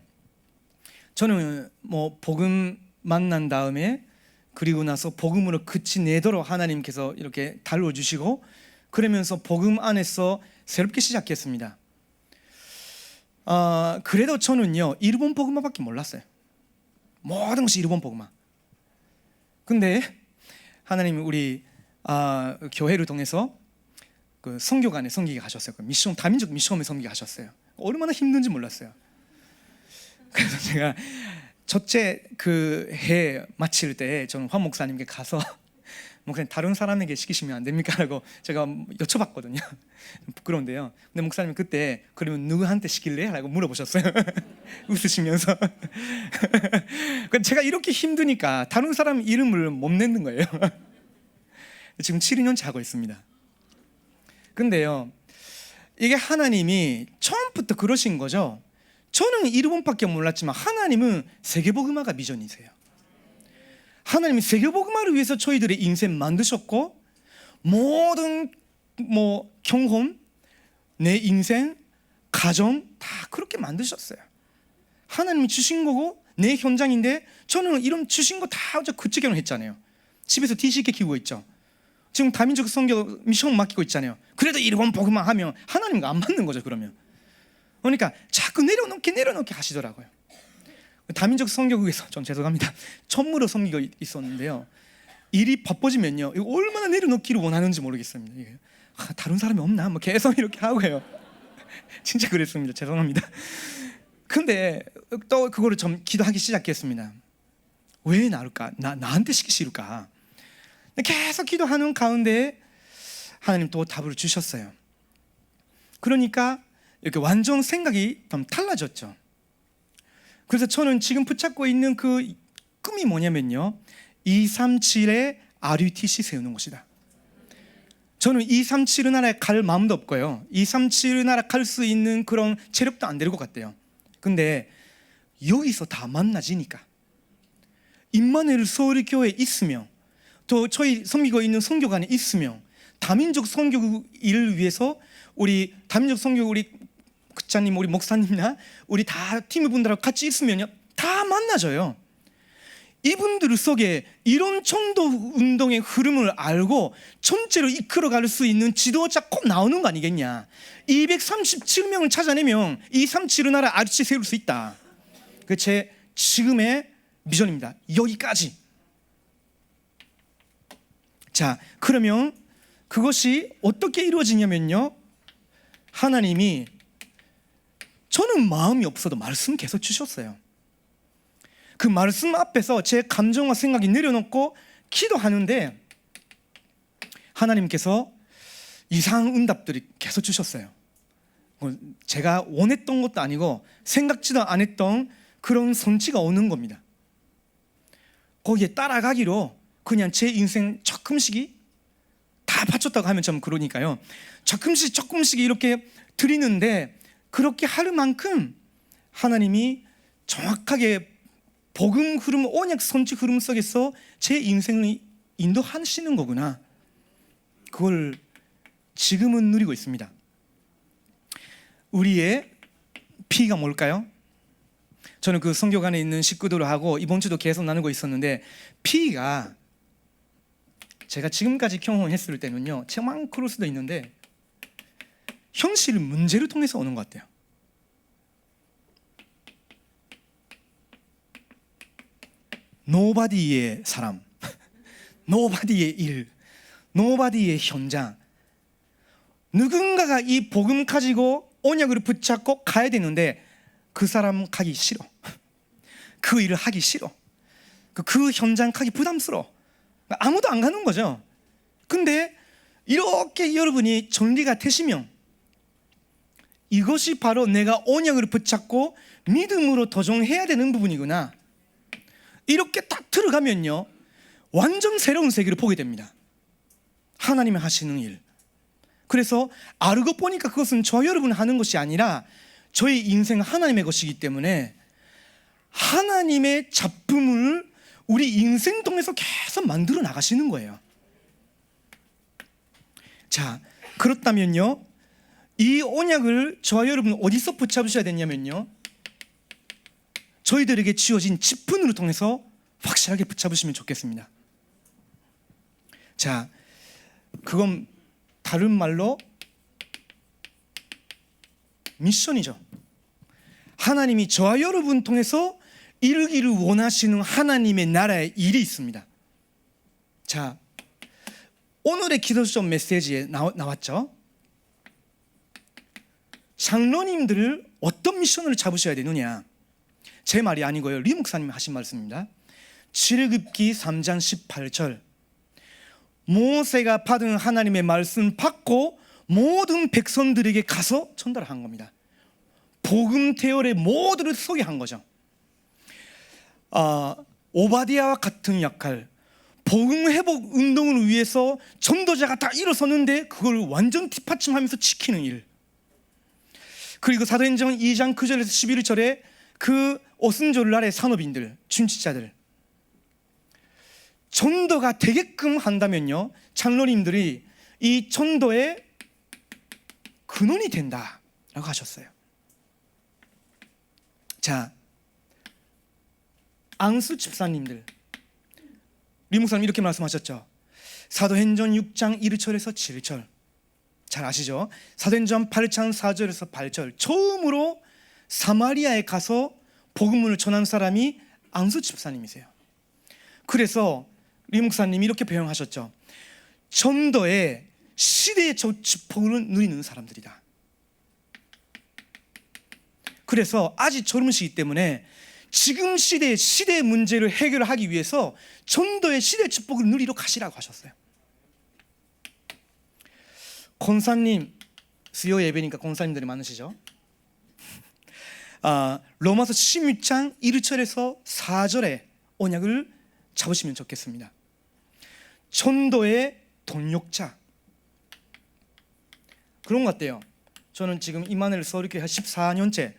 저는 뭐 복음 만난 다음에 그리고 나서 복음으로 그치내도록 하나님께서 이렇게 다루어주시고 그러면서 복음 안에서 새롭게 시작했습니다. 그래도 저는요 일본 복음화밖에 몰랐어요. 모든 것이 일본 복음화. 근데 하나님이 우리 교회를 통해서 그 선교관에 섬기게 하셨어요. 미션, 다민족 미션에 섬기게 하셨어요. 얼마나 힘든지 몰랐어요. 그래서 제가 첫째 해 마칠 때 저는 황 목사님께 가서 목사님 다른 사람에게 시키시면 안 됩니까? 라고 제가 여쭤봤거든요. 부끄러운데요. 근데 목사님이 그때 그러면 누구한테 시킬래? 라고 물어보셨어요. 웃으시면서. 제가 이렇게 힘드니까 다른 사람 이름을 못 내는 거예요. 지금 7년째 하고 있습니다. 근데요, 이게 하나님이 처음부터 그러신 거죠. 저는 일본밖에 몰랐지만 하나님은 세계복음화가 비전이세요. 하나님이 세계복음화를 위해서 저희들의 인생 만드셨고 모든 경험, 내 인생, 가정 다 그렇게 만드셨어요. 하나님이 주신 거고 내 현장인데 저는 이런 주신 거 다 그쪽에는 했잖아요. 집에서 DCK 키우고 있죠. 지금 다민족 선교 미션 맡기고 있잖아요. 그래도 일본 복음화 하면 하나님과 안 맞는 거죠. 그러니까 자꾸 내려놓게 하시더라고요. 다민족 선교국에서 좀 죄송합니다. 천무로 섬기고 있었는데요. 일이 바빠지면요, 이거 얼마나 내려놓기를 원하는지 모르겠습니다. 다른 사람이 없나? 계속 이렇게 하고요. 진짜 그랬습니다. 죄송합니다. 근데 또 그거를 좀 기도하기 시작했습니다. 왜 나를까? 나한테 시키실까? 계속 기도하는 가운데 하나님 또 답을 주셨어요. 그러니까 이렇게 완전 생각이 좀 달라졌죠. 그래서 저는 지금 붙잡고 있는 그 꿈이 뭐냐면요, 237에 RUTC 세우는 것이다. 저는 237 나라에 갈 마음도 없고요, 237 나라 갈 수 있는 그런 체력도 안 될 것 같아요. 근데 여기서 다 만나지니까 임마누엘 서울교회에 있으며 또 저희 섬기고 있는 선교관에 있으며 다민족 선교 일을 위해서 우리 다민족 선교 우리 국장님, 우리 목사님이나 우리 다 팀분들하고 같이 있으면요 다 만나져요. 이분들 속에 이런 정도 운동의 흐름을 알고 전체로 이끌어갈 수 있는 지도자 꼭 나오는 거 아니겠냐. 237명을 찾아내면 237 나라 RUTC 세울 수 있다. 그 제 지금의 미션입니다. 여기까지. 자, 그러면 그것이 어떻게 이루어지냐면요, 하나님이, 저는 마음이 없어도 말씀 계속 주셨어요. 그 말씀 앞에서 제 감정과 생각이 내려놓고 기도하는데 하나님께서 이상한 응답들이 계속 주셨어요. 제가 원했던 것도 아니고 생각지도 않았던 그런 선지가 오는 겁니다. 거기에 따라가기로 그냥 제 인생 조금씩이 다 바쳤다고 하면 좀 그러니까요, 조금씩 이렇게 드리는데, 그렇게 할 만큼 하나님이 정확하게 복음 흐름, 언약 선지 흐름 속에서 제 인생을 인도하시는 거구나, 그걸 지금은 누리고 있습니다. 우리의 P가 뭘까요? 저는 그 선교관에 있는 식구들하고 이번 주도 계속 나누고 있었는데, P가 제가 지금까지 경험했을 때는요, 정말 그럴 수도 있는데 현실 문제를 통해서 오는 것 같아요. 노바디의 사람, 노바디의 일, 노바디의 현장. 누군가가 이 복음 가지고 언약을 붙잡고 가야 되는데 그 사람 가기 싫어. 그 일을 하기 싫어. 그 현장 가기 부담스러워. 아무도 안 가는 거죠. 근데 이렇게 여러분이 전리가 되시면 이것이 바로 내가 언약을 붙잡고 믿음으로 도전해야 되는 부분이구나, 이렇게 딱 들어가면요, 완전 새로운 세계를 보게 됩니다. 하나님이 하시는 일. 그래서 알고 보니까 그것은 저 여러분 하는 것이 아니라 저희 인생 하나님의 것이기 때문에 하나님의 작품을 우리 인생 통해서 계속 만들어 나가시는 거예요. 자, 그렇다면요, 이 언약을 저와 여러분 어디서 붙잡으셔야 되냐면요, 저희들에게 주어진 직분을 통해서 확실하게 붙잡으시면 좋겠습니다. 자, 그건 다른 말로 미션이죠. 하나님이 저와 여러분 통해서 이루기를 원하시는 하나님의 나라의 일이 있습니다. 자, 오늘의 기도점 메시지에 나왔죠. 장로님들을 어떤 미션을 잡으셔야 되느냐, 제 말이 아니고요, 리 목사님이 하신 말씀입니다. 출애굽기 3장 18절, 모세가 받은 하나님의 말씀 받고 모든 백성들에게 가서 전달한 겁니다. 복음 대열의 모두를 소개한 거죠. 오바디아와 같은 역할, 복음 회복 운동을 위해서 전도자가 다 일어섰는데 그걸 완전 뒷받침하면서 지키는 일. 그리고 사도행전 2장 9절에서 11절에 그 오순절날의 산업인들, 준치자들, 전도가 되게끔 한다면요, 장로님들이 이 전도의 근원이 된다라고 하셨어요. 자, 안수 집사님들, 리 목사님 이렇게 말씀하셨죠. 사도행전 6장 1절에서 7절 잘 아시죠? 사도행전 8장 4절에서 8절 처음으로 사마리아에 가서 복음을 전한 사람이 안수 집사님이세요. 그래서 리 목사님이 이렇게 표현하셨죠. 전도의 시대의 축복을 누리는 사람들이다. 그래서 아직 젊으시기 때문에 지금 시대의 문제를 해결하기 위해서 전도의 시대의 축복을 누리러 가시라고 하셨어요. 권사님, 수요 예배니까 권사님들이 많으시죠? 로마서 16장 1절에서 4절의 언약을 잡으시면 좋겠습니다. 전도의 동력자, 그런 것 같아요. 저는 지금 임마누엘 서울교회 14년째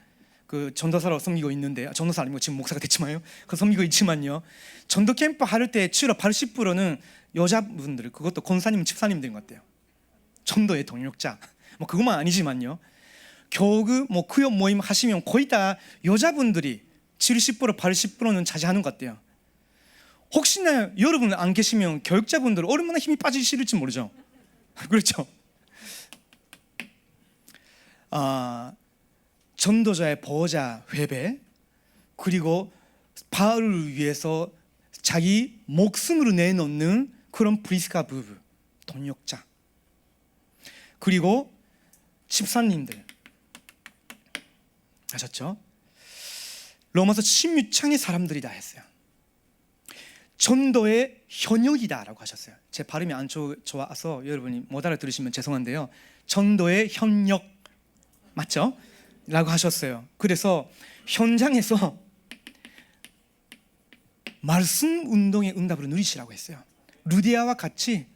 그 전도사로 섬기고 있는데, 전도사 아니고 지금 목사가 됐지만요, 그 섬기고 있지만요, 전도 캠프 할 때 주로 80%는 여자분들, 그것도 권사님, 집사님들인 것 같아요. 전도의 동력자, 뭐 그것만 아니지만요, 교구 뭐 구역 모임 하시면 거의 다 여자분들이 70% 80%는 차지하는 것 같아요. 혹시나 여러분 안 계시면 교육자분들 얼마나 힘이 빠지실지 모르죠. 그렇죠? 전도자의 보호자 회배, 그리고 바울을 위해서 자기 목숨으로 내놓는 그런 브리스가 부부, 동력자, 그리고 집사님들 아셨죠? 로마서 16장의 사람들이다 했어요. 전도의 현역이다라고 하셨어요. 제 발음이 안 좋아서 여러분이 못 알아들으시면 죄송한데요, 전도의 현역 맞죠? 라고 하셨어요. 그래서 현장에서 말씀 운동의 응답으로 누리시라고 했어요. 루디아와 같이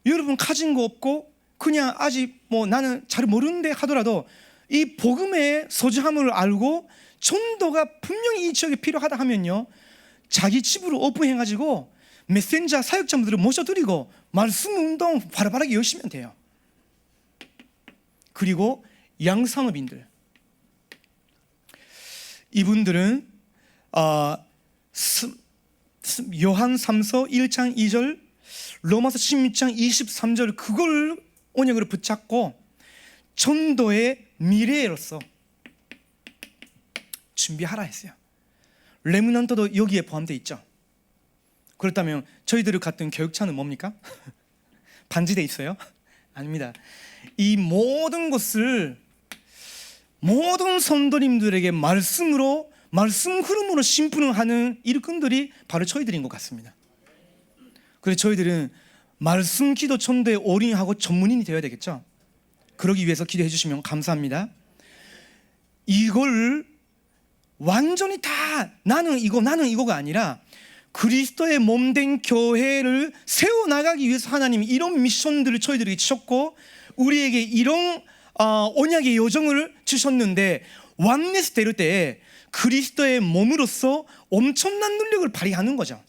여러분 가진 거 없고 그냥 아직 나는 잘 모르는데 하더라도 이 복음의 소중함을 알고 전도가 분명히 이 지역에 필요하다 하면요, 자기 집으로 오픈해가지고 메신저 사역자분들을 모셔드리고 말씀 운동 바로바로 열심히 하면 돼요. 그리고 양산업인들, 이분들은 요한 3서 1장 2절, 로마서 16장 23절 그걸 언약으로 붙잡고 전도의 미래로서 준비하라 했어요. 레므넌트도 여기에 포함되어 있죠. 그렇다면 저희들이 갔던 교육차는 뭡니까? 반지돼 있어요? 아닙니다. 이 모든 것을 모든 성도님들에게 말씀으로, 말씀 흐름으로 심부름 하는 일꾼들이 바로 저희들인 것 같습니다. 그래서 저희들은 말씀 기도 전도에 올인하고 전문인이 되어야 되겠죠. 그러기 위해서 기도해 주시면 감사합니다. 이걸 완전히 다 나는 이거가 아니라 그리스도의 몸된 교회를 세워나가기 위해서 하나님이 이런 미션들을 저희들에게 주셨고 우리에게 이런 언약의 요정을 주셨는데, 완내스 되를 때 그리스도의 몸으로서 엄청난 능력을 발휘하는 거죠.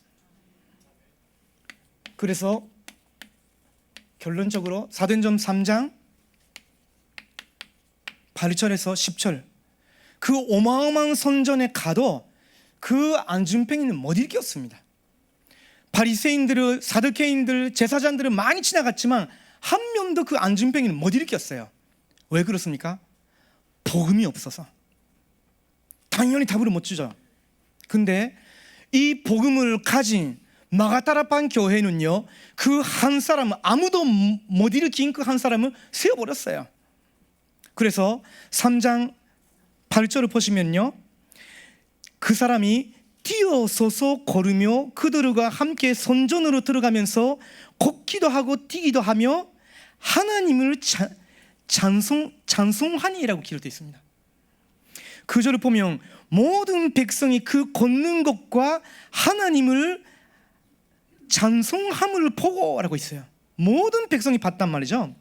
그래서 결론적으로 사도행전 3장 8절에서 10절 그 어마어마한 선전에 가도 그 안준뱅이는 못 이겼습니다. 바리새인들, 사두개인들, 제사장들은 많이 지나갔지만 한 명도 그 안준뱅이는 못 이겼어요. 왜 그렇습니까? 복음이 없어서. 당연히 답을 못 주죠. 근데 이 복음을 가진 마가다라반 교회는요, 그 한 사람, 아무도 못 일으킨 그 한 사람을 세워버렸어요. 그래서 3장 8절을 보시면요, 그 사람이 뛰어서서 걸으며 그들과 함께 선전으로 들어가면서 걷기도 하고 뛰기도 하며 하나님을 찬송하니라고 기록되어 있습니다. 그 절을 보면 모든 백성이 그 걷는 것과 하나님을 찬송함을 보고라고 있어요. 모든 백성이 봤단 말이죠.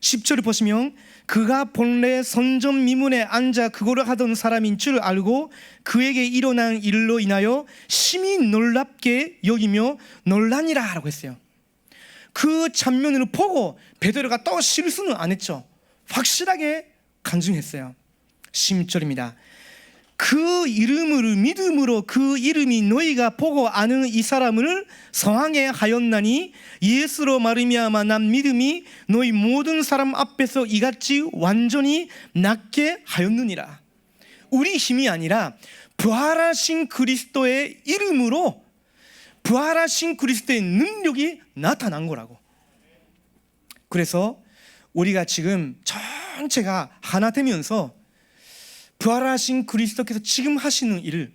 10절을 보시면 그가 본래 선전 미문에 앉아 그거를 하던 사람인 줄 알고 그에게 일어난 일로 인하여 심히 놀랍게 여기며 놀라니라 라고 했어요. 그 장면을 보고 베드로가 또 실수는 안 했죠. 확실하게 간증했어요. 16절입니다. 그 이름을 믿음으로 그 이름이 너희가 보고 아는 이 사람을 성하게 하였나니 예수로 말미암아 난 믿음이 너희 모든 사람 앞에서 이같이 완전히 낫게 하였느니라. 우리 힘이 아니라 부활하신 그리스도의 이름으로 부활하신 그리스도의 능력이 나타난 거라고. 그래서 우리가 지금 전체가 하나 되면서 부활하신 그리스도께서 지금 하시는 일을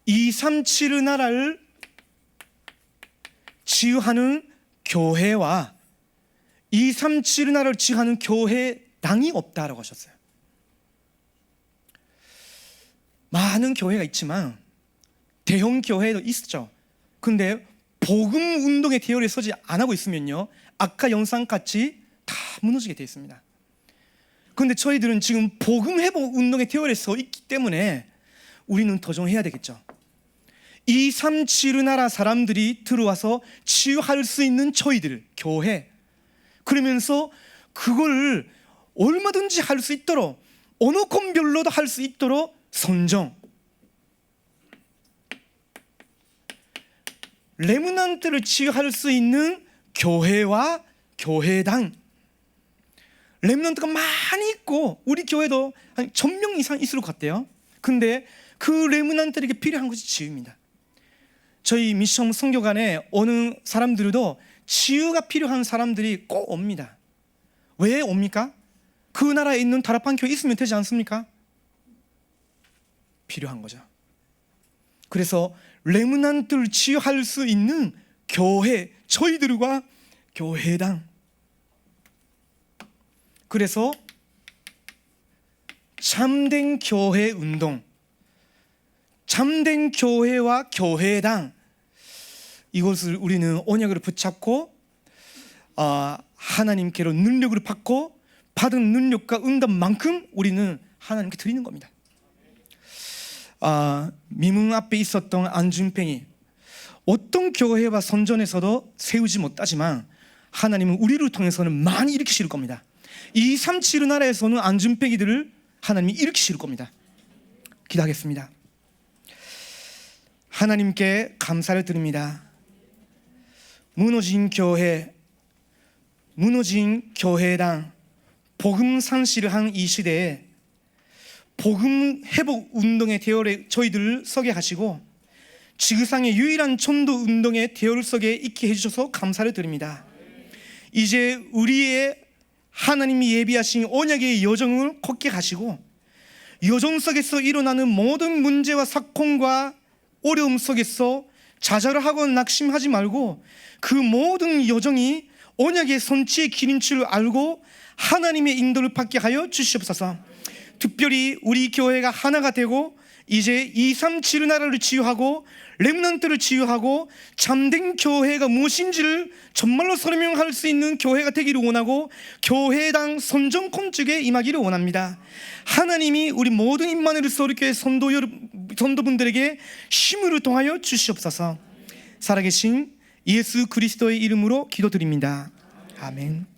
237의 나라를 치유하는 교회와 237의 나라를 치유하는 교회당이 없다라고 하셨어요. 많은 교회가 있지만 대형 교회도 있죠. 근데 복음 운동의 대열에 서지 안 하고 있으면요, 아까 영상같이 다 무너지게 되어 있습니다. 그런데 저희들은 지금 복음 회복 운동의 대열에 서 있기 때문에 우리는 도전해야 되겠죠. 237의 나라 사람들이 들어와서 치유할 수 있는 저희들 교회, 그러면서 그걸 얼마든지 할 수 있도록 언어권별로도 할 수 있도록 선정, 레므넌트를 치유할 수 있는 교회와 교회당, 렘넌트가 많이 있고 우리 교회도 한 1000명 이상 있을 것 같대요. 근데 그 렘넌트에게 필요한 것이 치유입니다. 저희 미션 선교관에 오는 사람들도 치유가 필요한 사람들이 꼭 옵니다. 왜 옵니까? 그 나라에 있는 다락방 교회 있으면 되지 않습니까? 필요한 거죠. 그래서 렘넌트를 치유할 수 있는 교회, 저희들과 교회당, 그래서 참된 교회 운동, 참된 교회와 교회당, 이것을 우리는 언약으로 붙잡고 하나님께로 능력을 받고 받은 능력과 응답만큼 우리는 하나님께 드리는 겁니다. 미문 앞에 있었던 안준팽이, 어떤 교회와 선전에서도 세우지 못하지만 하나님은 우리를 통해서는 많이 일으키실 겁니다. 237 나라에서는 안준팽이들을 하나님이 일으키실 겁니다. 기도하겠습니다. 하나님께 감사를 드립니다. 무너진 교회, 무너진 교회당, 복음 상실을 한 이 시대에 복음 회복 운동의 대열에 저희들을 서게 하시고 지구상의 유일한 전도 운동의 대열 속에 있게 해주셔서 감사를 드립니다. 이제 우리의 하나님이 예비하신 언약의 여정을 걷게 하시고 여정 속에서 일어나는 모든 문제와 사건과 어려움 속에서 좌절을 하고 낙심하지 말고 그 모든 여정이 언약의 선지의 길인 줄 알고 하나님의 인도를 받게 하여 주시옵소서. 특별히 우리 교회가 하나가 되고 이제 237 나라를 치유하고 렘넌트를 치유하고 참된 교회가 무엇인지를 정말로 설명할 수 있는 교회가 되기를 원하고 교회당 선전 건축에 임하기를 원합니다. 하나님이 우리 모든 임마누엘 서울교회 선도분들에게 힘을 통하여 주시옵소서. 살아계신 예수 그리스도의 이름으로 기도드립니다. 아멘.